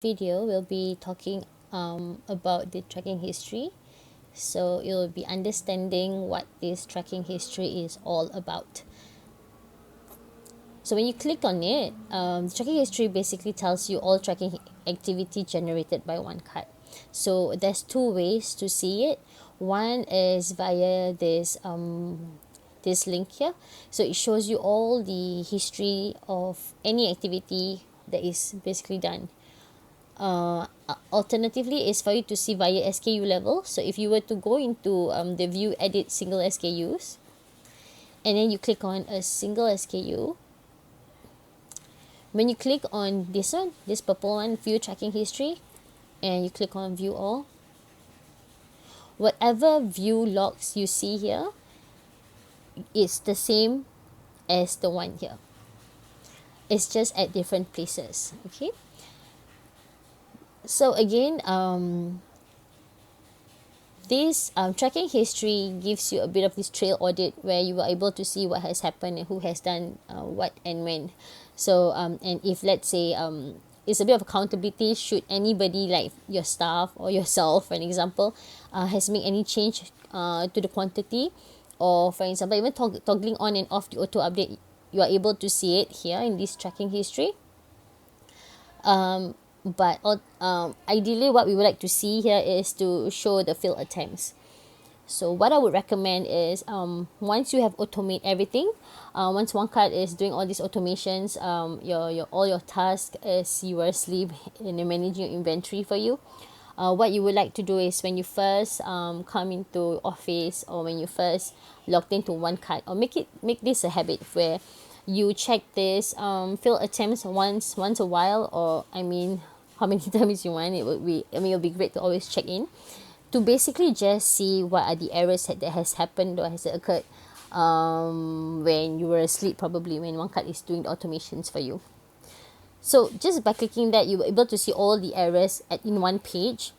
Video we'll be talking about the tracking history, so you'll be understanding what this tracking history is all about. So when you click on it, the tracking history basically tells you all tracking activity generated by OneCart. So there's two ways to see it. One is via this link here. So it shows you all the history of any activity that is basically done. Alternatively is for you to see via SKU level. So if you were to go into the view edit single SKUs, and then you click on a single SKU, when you click on this one, this purple one, view tracking history, and you click on view all, whatever view logs you see here is the same as the one here. It's just at different places. Okay, so again, this tracking history gives you a bit of this trail audit where you are able to see what has happened and who has done what and when. So and if let's say it's a bit of accountability, should anybody like your staff or yourself, for an example, has made any change to the quantity, or for example even toggling on and off the auto update, you are able to see it here in this tracking history. But ideally what we would like to see here is to show the failed attempts. So what I would recommend is once you have automate everything, once OneCart is doing all these automations, your all your tasks as you are asleep and they're managing your inventory for you, what you would like to do is when you first come into office, or when you first logged into OneCart, or make this a habit where you check this failed attempts once a while, or I mean how many times you want. It'll be great to always check in to basically just see what are the errors that has happened or has occurred when you were asleep, probably when OneCart is doing the automations for you. So just by clicking that, you're able to see all the errors in one page,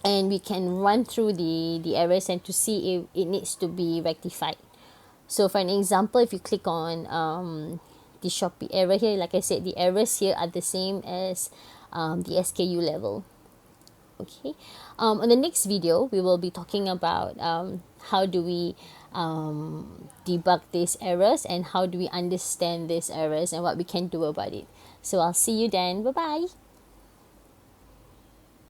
and we can run through the errors and to see if it needs to be rectified. So for an example, if you click on the Shopee error here, like I said, the errors here are the same as the SKU level. Okay, on the next video we will be talking about how do we debug these errors, and how do we understand these errors and what we can do about it. So I'll see you then. Bye bye.